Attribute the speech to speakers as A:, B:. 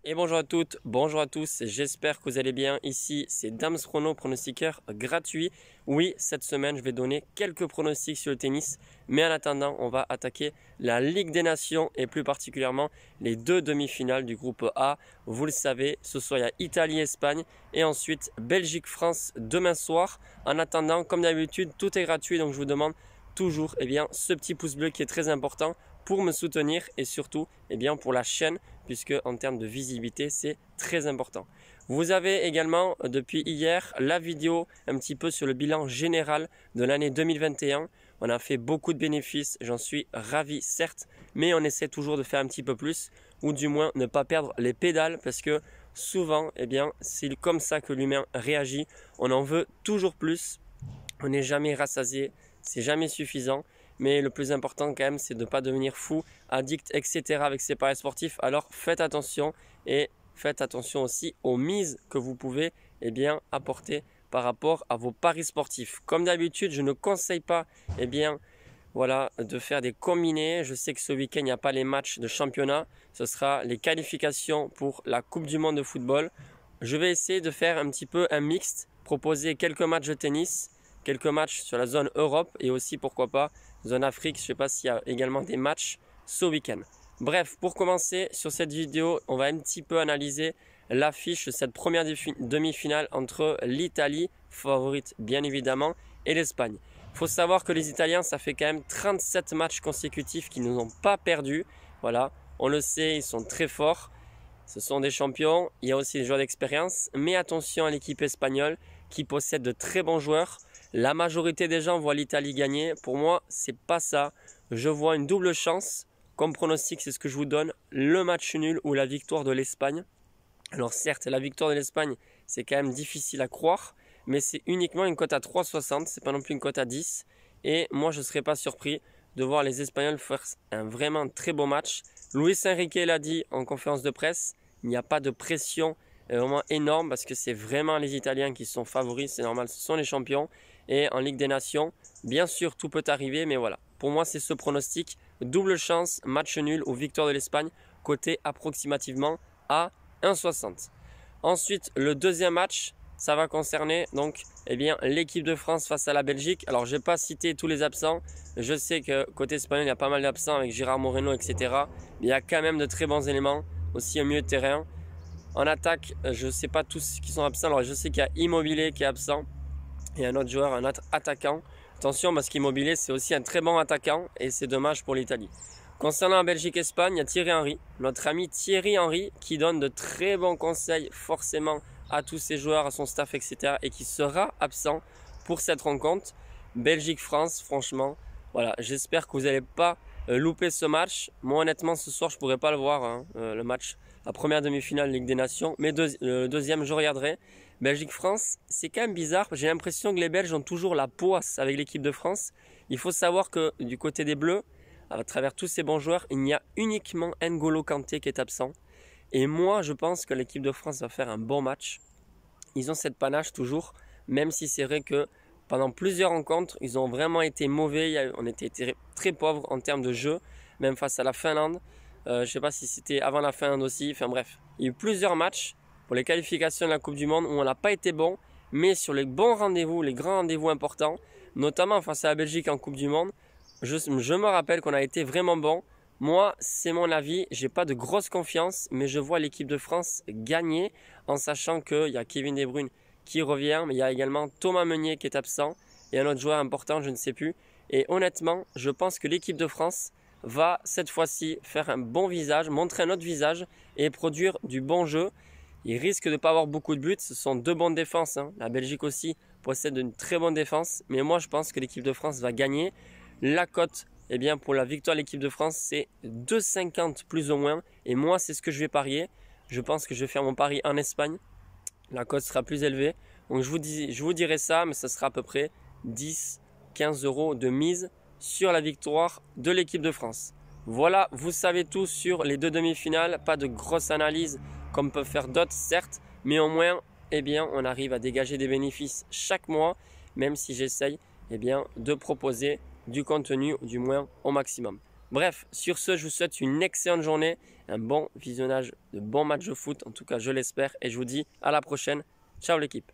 A: Et bonjour à toutes, bonjour à tous, j'espère que vous allez bien. Ici c'est Dams Prono, pronostiqueur gratuit. Oui, cette semaine je vais donner quelques pronostics sur le tennis, mais en attendant on va attaquer la Ligue des Nations et plus particulièrement les deux demi-finales du groupe A. Vous le savez, ce soir il y a Italie-Espagne et ensuite Belgique-France demain soir. En attendant, comme d'habitude, tout est gratuit, donc je vous demande toujours ce petit pouce bleu qui est très important pour me soutenir et surtout pour la chaîne, puisque en termes de visibilité c'est très important. Vous avez également depuis hier la vidéo un petit peu sur le bilan général de l'année 2021. On a fait beaucoup de bénéfices, j'en suis ravi certes, mais on essaie toujours de faire un petit peu plus, ou du moins ne pas perdre les pédales, parce que souvent c'est comme ça que l'humain réagit. On en veut toujours plus, on n'est jamais rassasié, c'est jamais suffisant. Mais le plus important quand même, c'est de ne pas devenir fou, addict, etc. avec ces paris sportifs. Alors faites attention et faites attention aussi aux mises que vous pouvez apporter par rapport à vos paris sportifs. Comme d'habitude, je ne conseille pas de faire des combinés. Je sais que ce week-end, il n'y a pas les matchs de championnat. Ce sera les qualifications pour la Coupe du Monde de football. Je vais essayer de faire un petit peu un mixte, proposer quelques matchs de tennis, quelques matchs sur la zone Europe et aussi pourquoi pas zone Afrique. Je ne sais pas s'il y a également des matchs ce week-end. Bref, pour commencer sur cette vidéo, on va un petit peu analyser l'affiche de cette première demi-finale entre l'Italie, favorite bien évidemment, et l'Espagne. Il faut savoir que les Italiens, ça fait quand même 37 matchs consécutifs qu'ils n'ont pas perdu. Voilà, on le sait, ils sont très forts. Ce sont des champions, il y a aussi des joueurs d'expérience. Mais attention à l'équipe espagnole qui possède de très bons joueurs. La majorité des gens voient l'Italie gagner. Pour moi, c'est pas ça. Je vois une double chance. Comme pronostic, c'est ce que je vous donne. Le match nul ou la victoire de l'Espagne. Alors certes, la victoire de l'Espagne, c'est quand même difficile à croire. Mais c'est uniquement une cote à 3,60. C'est pas non plus une cote à 10. Et moi, je ne serais pas surpris de voir les Espagnols faire un vraiment très beau match. Luis Enrique l'a dit en conférence de presse. Il n'y a pas de pression vraiment énorme parce que c'est vraiment les Italiens qui sont favoris. C'est normal, ce sont les champions. Et en Ligue des Nations, bien sûr, tout peut arriver, mais voilà. Pour moi, c'est ce pronostic. Double chance, match nul ou victoire de l'Espagne, coté approximativement à 1,60. Ensuite, le deuxième match, ça va concerner donc l'équipe de France face à la Belgique. Alors, je n'ai pas cité tous les absents. Je sais que côté espagnol, il y a pas mal d'absents avec Gérard Moreno, etc. Mais il y a quand même de très bons éléments, aussi au milieu de terrain. En attaque, je ne sais pas tous qui sont absents. Alors, je sais qu'il y a Immobilier qui est absent. Et un autre joueur, un autre attaquant. Attention parce qu'Immobilier c'est aussi un très bon attaquant et c'est dommage pour l'Italie. Concernant la Belgique-Espagne, il y a Thierry Henry, notre ami Thierry Henry qui donne de très bons conseils forcément à tous ses joueurs, à son staff, etc. et qui sera absent pour cette rencontre. Belgique-France, franchement, voilà, j'espère que vous n'allez pas louper ce match. Moi honnêtement ce soir je ne pourrais pas le voir, le match, la première demi-finale Ligue des Nations, mais le deuxième je regarderai. Belgique-France, c'est quand même bizarre. J'ai l'impression que les Belges ont toujours la poisse avec l'équipe de France. Il faut savoir que du côté des Bleus, à travers tous ces bons joueurs, il y a uniquement N'Golo Kanté qui est absent. Et moi, je pense que l'équipe de France va faire un bon match. Ils ont cette panache toujours, même si c'est vrai que pendant plusieurs rencontres, ils ont vraiment été mauvais. On était très pauvres en termes de jeu, même face à la Finlande. Je ne sais pas si c'était avant la Finlande aussi. Enfin bref, il y a eu plusieurs matchs pour les qualifications de la Coupe du Monde où on n'a pas été bon, mais sur les bons rendez-vous, les grands rendez-vous importants, notamment face à la Belgique en Coupe du Monde, je me rappelle qu'on a été vraiment bon. Moi, c'est mon avis, j'ai pas de grosse confiance, mais je vois l'équipe de France gagner en sachant qu'il y a Kevin De Bruyne qui revient, mais il y a également Thomas Meunier qui est absent et un autre joueur important, je ne sais plus. Et honnêtement, je pense que l'équipe de France va cette fois-ci faire un bon visage, montrer un autre visage et produire du bon jeu. Il risque de ne pas avoir beaucoup de buts, ce sont deux bonnes défenses. La Belgique aussi possède une très bonne défense, mais moi je pense que l'équipe de France va gagner. La cote pour la victoire de l'équipe de France, c'est 2,50 plus ou moins. Et moi, c'est ce que je vais parier. Je pense que je vais faire mon pari en Espagne. La cote sera plus élevée. Donc je vous dirai ça, mais ça sera à peu près 10-15 euros de mise sur la victoire de l'équipe de France. Voilà, vous savez tout sur les deux demi-finales. Pas de grosse analyse comme peuvent faire d'autres, certes. Mais au moins, on arrive à dégager des bénéfices chaque mois. Même si j'essaye de proposer du contenu, du moins au maximum. Bref, sur ce, je vous souhaite une excellente journée, un bon visionnage de bons matchs de foot, en tout cas je l'espère, et je vous dis à la prochaine. Ciao l'équipe.